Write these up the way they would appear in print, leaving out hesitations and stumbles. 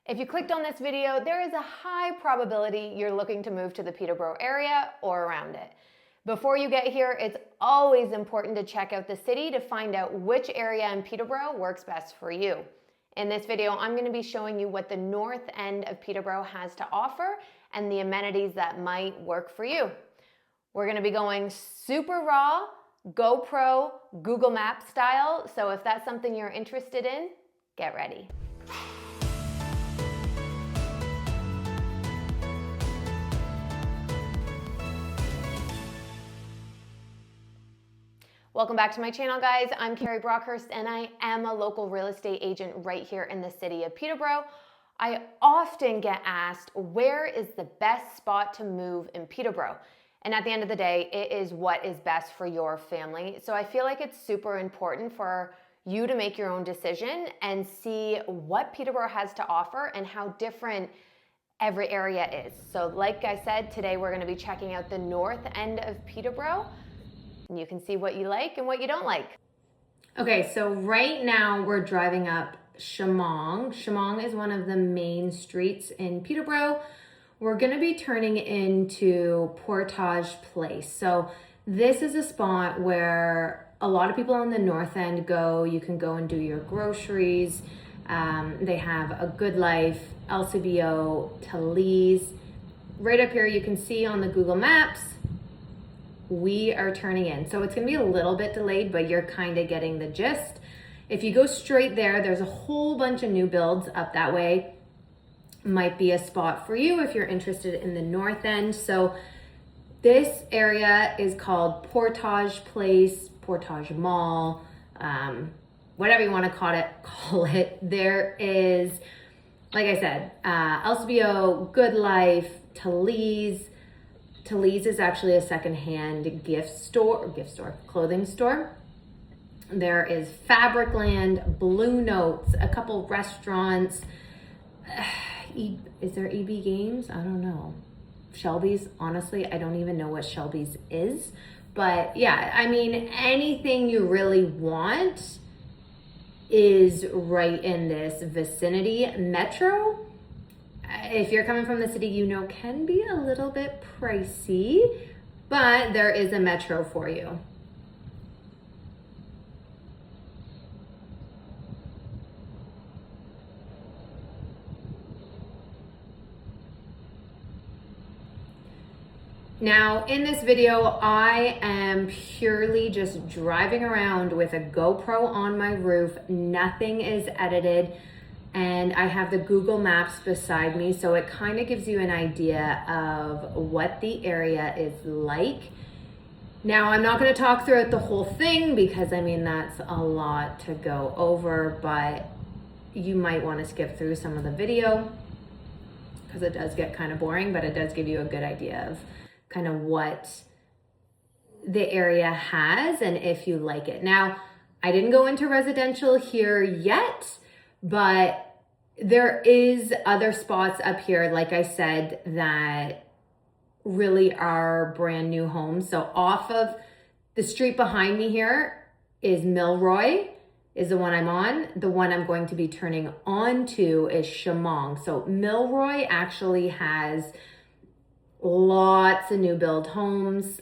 If you clicked on this video, there is a high probability you're looking to move to the Peterborough area or around it. Before you get here, it's always important to check out the city to find out which area in Peterborough works best for you. In this video, I'm going to be showing you what the north end of Peterborough has to offer and the amenities that might work for you. We're going to be going super raw, GoPro, Google Maps style, so if that's something you're interested in, get ready. Welcome back to my channel, guys. I'm Carrie Brockhurst and I am a local real estate agent right here in the city of Peterborough. I often get asked, where is the best spot to move in Peterborough? And at the end of the day, it is what is best for your family. So I feel like it's super important for you to make your own decision and see what Peterborough has to offer and how different every area is. So like I said, today we're going to be checking out the north end of Peterborough. And you can see what you like and what you don't like. Okay, so right now we're driving up Shamong. Shamong is one of the main streets in Peterborough. We're gonna be turning into Portage Place. So this is a spot where a lot of people on the north end go. You can go and do your groceries. They have a Good Life, LCBO, Talese. Right up here you can see on the Google Maps, we are turning in. So it's gonna be a little bit delayed, but you're kind of getting the gist. If you go straight there, there's a whole bunch of new builds up that way. Might be a spot for you if you're interested in the north end. So this area is called Portage Place, Portage Mall, whatever you want to call it. There is, like I said, LCBO, Good Life, Talese. Talese is actually a secondhand clothing store. There is Fabricland, Blue Notes, a couple restaurants. Is there EB Games? I don't know. Shelby's, honestly, I don't even know what Shelby's is. But yeah, I mean, anything you really want is right in this vicinity. Metro, if you're coming from the city, you know, can be a little bit pricey, but there is a Metro for you. Now, in this video, I am purely just driving around with a GoPro on my roof. Nothing is edited. And I have the Google Maps beside me, so it kind of gives you an idea of what the area is like. Now, I'm not going to talk throughout the whole thing because, I mean, that's a lot to go over, but you might want to skip through some of the video because it does get kind of boring, but it does give you a good idea of kind of what the area has and if you like it. Now, I didn't go into residential here yet, but there is other spots up here, like I said, that really are brand new homes. So off of the street behind me here is Milroy, is the one I'm on. The one I'm going to be turning onto is Shamong. So Milroy actually has lots of new build homes,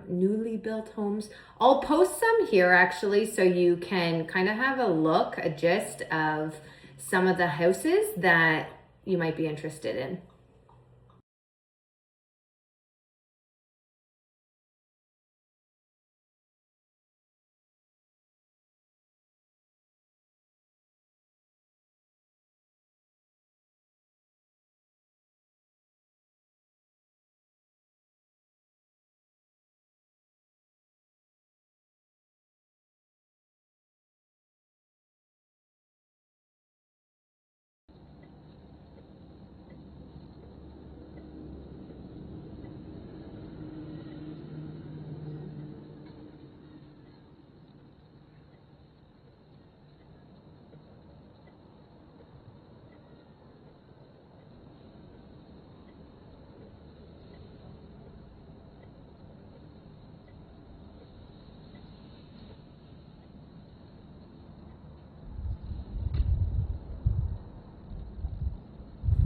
newly built homes. I'll post some here actually, so you can kind of have a look, a gist of some of the houses that you might be interested in.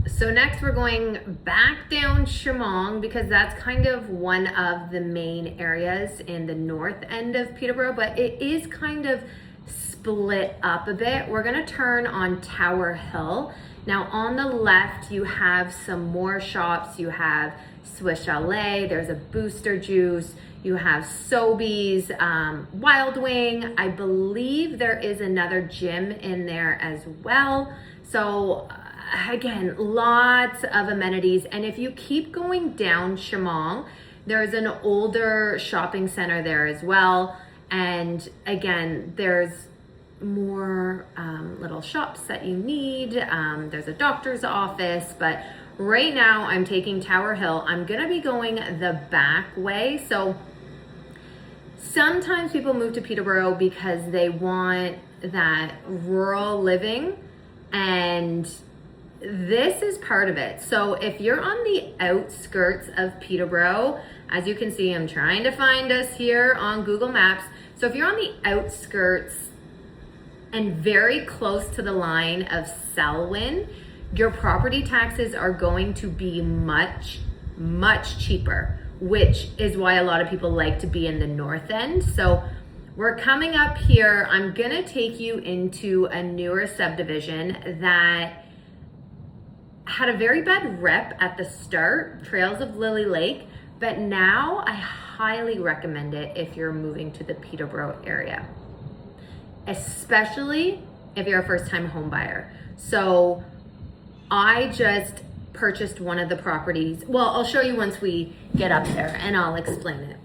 So next we're going back down Chemong because that's kind of one of the main areas in the north end of Peterborough, but it is kind of split up a bit. We're gonna turn on Tower Hill. Now on the left, you have some more shops. You have Swiss Chalet, there's a Booster Juice, you have Sobeys, Wild Wing. I believe there is another gym in there as well. So again, lots of amenities. And if you keep going down Chemong, there's an older shopping center there as well. And again, there's more little shops that you need. There's a doctor's office, but right now I'm taking Tower Hill. I'm gonna be going the back way. So sometimes people move to Peterborough because they want that rural living, and this is part of it. So if you're on the outskirts of Peterborough, as you can see, I'm trying to find us here on Google Maps. So if you're on the outskirts and very close to the line of Selwyn, your property taxes are going to be much, much cheaper, which is why a lot of people like to be in the north end. So we're coming up here. I'm gonna take you into a newer subdivision that had a very bad rep at the start, Trails of Lily Lake, but now I highly recommend it if you're moving to the Peterborough area, especially if you're a first-time home buyer. So I just purchased one of the properties. Well, I'll show you once we get up there and I'll explain it.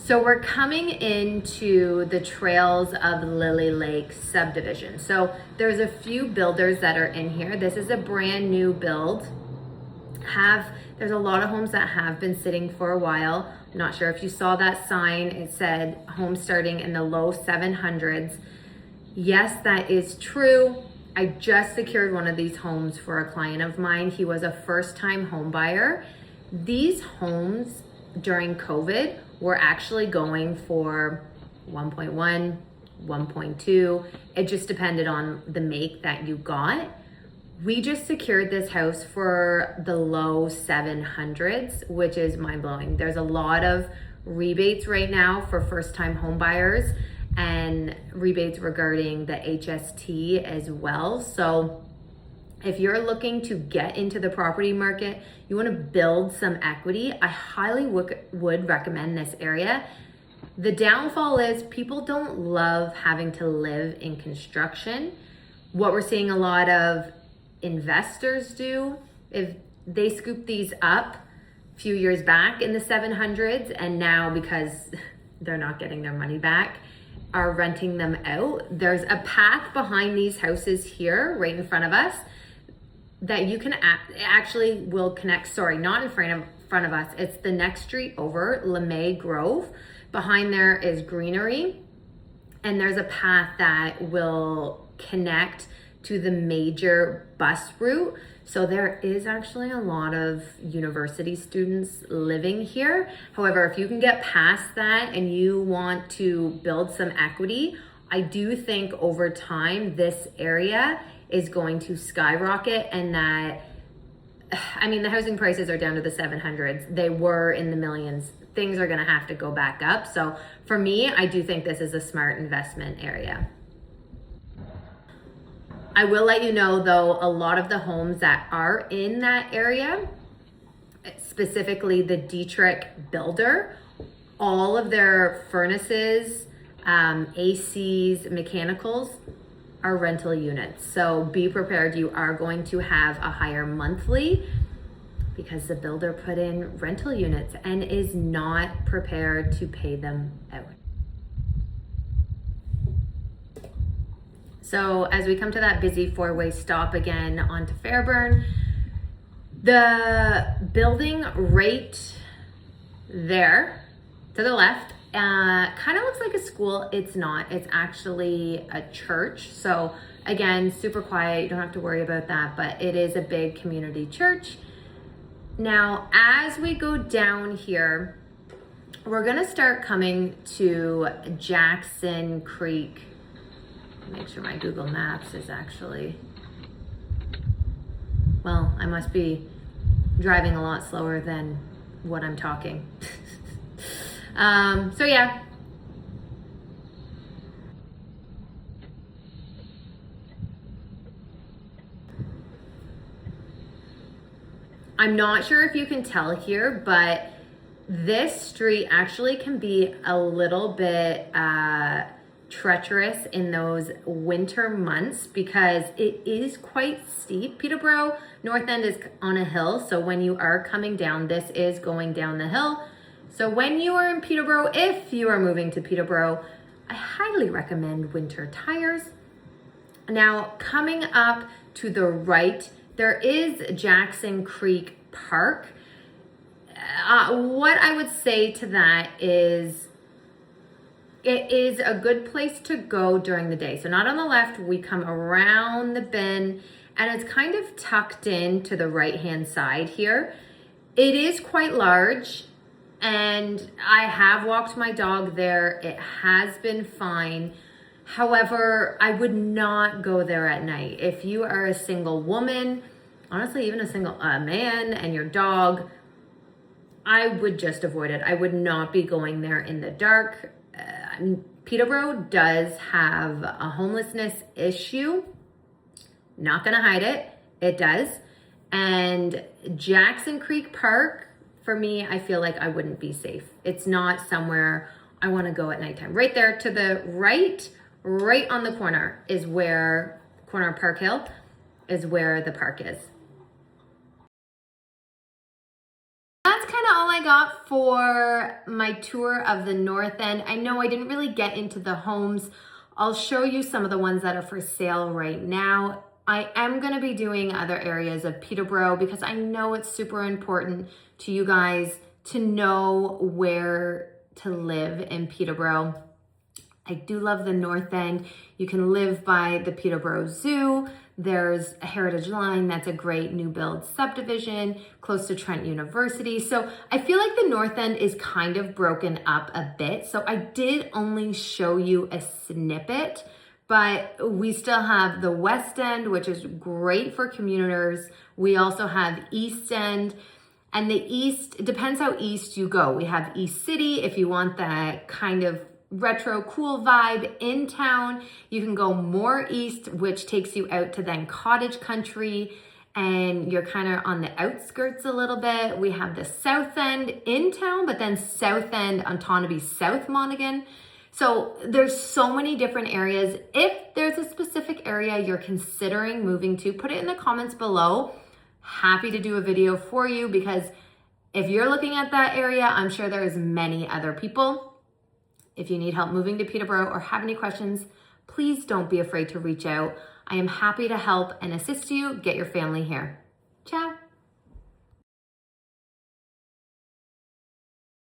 So we're coming into the Trails of Lily Lake subdivision. So there's a few builders that are in here. This is a brand new build. There's a lot of homes that have been sitting for a while. I'm not sure if you saw that sign. It said home starting in the low 700s. Yes, that is true. I just secured one of these homes for a client of mine. He was a first-time home buyer. These homes during COVID were actually going for 1.1, 1.2. It just depended on the make that you got. We just secured this house for the low 700s, which is mind-blowing. There's a lot of rebates right now for first-time home buyers and rebates regarding the HST as well. So if you're looking to get into the property market, you want to build some equity, I highly would recommend this area. The downfall is people don't love having to live in construction. What we're seeing a lot of investors do, if they scoop these up a few years back in the 700s, and now because they're not getting their money back, are renting them out. There's a path behind these houses here, right in front of us, that you can actually will connect, sorry, not in front of us. It's the next street over, LeMay Grove. Behind there is greenery, and there's a path that will connect to the major bus route. So there is actually a lot of university students living here. However, if you can get past that and you want to build some equity, I do think over time this area is going to skyrocket, and that, I mean, the housing prices are down to the 700s. They were in the millions. Things are gonna have to go back up. So for me, I do think this is a smart investment area. I will let you know though, a lot of the homes that are in that area, specifically the Dietrich builder, all of their furnaces, ACs, mechanicals, are rental units. So be prepared, you are going to have a higher monthly because the builder put in rental units and is not prepared to pay them out. So as we come to that busy four-way stop again onto Fairburn, the building right there to the left Kind of looks like a school. It's not. It's actually a church. So again, super quiet. You don't have to worry about that, but it is a big community church. Now, as we go down here, we're gonna start coming to Jackson Creek. Make sure my Google Maps is actually, well, I must be driving a lot slower than what I'm talking. So yeah. I'm not sure if you can tell here, but this street actually can be a little bit treacherous in those winter months because it is quite steep. Peterborough North End is on a hill, so when you are coming down, this is going down the hill. So when you are in Peterborough, if you are moving to Peterborough, I highly recommend winter tires. Now, coming up to the right, there is Jackson Creek Park. What I would say to that is it is a good place to go during the day. So not on the left, we come around the bend and it's kind of tucked in to the right-hand side here. It is quite large and I have walked my dog there. It has been fine. However, I would not go there at night. If you are a single woman, honestly, even a single man and your dog, I would just avoid it. I would not be going there in the dark. Peterborough does have a homelessness issue. Not gonna hide it, it does. And Jackson Creek Park, for me, I feel like I wouldn't be safe. It's not somewhere I wanna go at nighttime. Right there to the right on the corner is where, corner of Park Hill, is where the park is. That's kind of all I got for my tour of the North End. I know I didn't really get into the homes. I'll show you some of the ones that are for sale right now. I am going to be doing other areas of Peterborough because I know it's super important to you guys to know where to live in Peterborough. I do love the North End. You can live by the Peterborough Zoo. There's a Heritage Line. That's a great new build subdivision close to Trent University. So I feel like the North End is kind of broken up a bit. So I did only show you a snippet, but we still have the West End, which is great for commuters. We also have East End. And the East, it depends how east you go. We have East City if you want that kind of retro cool vibe in town. You can go more east, which takes you out to then cottage country and you're kind of on the outskirts a little bit. We have the South End in town, but then South End on Tonabee, South Monaghan. So there's so many different areas. If there's a specific area you're considering moving to, put it in the comments below. Happy to do a video for you because if you're looking at that area, I'm sure there's many other people. If you need help moving to Peterborough or have any questions, please don't be afraid to reach out. I am happy to help and assist you get your family here.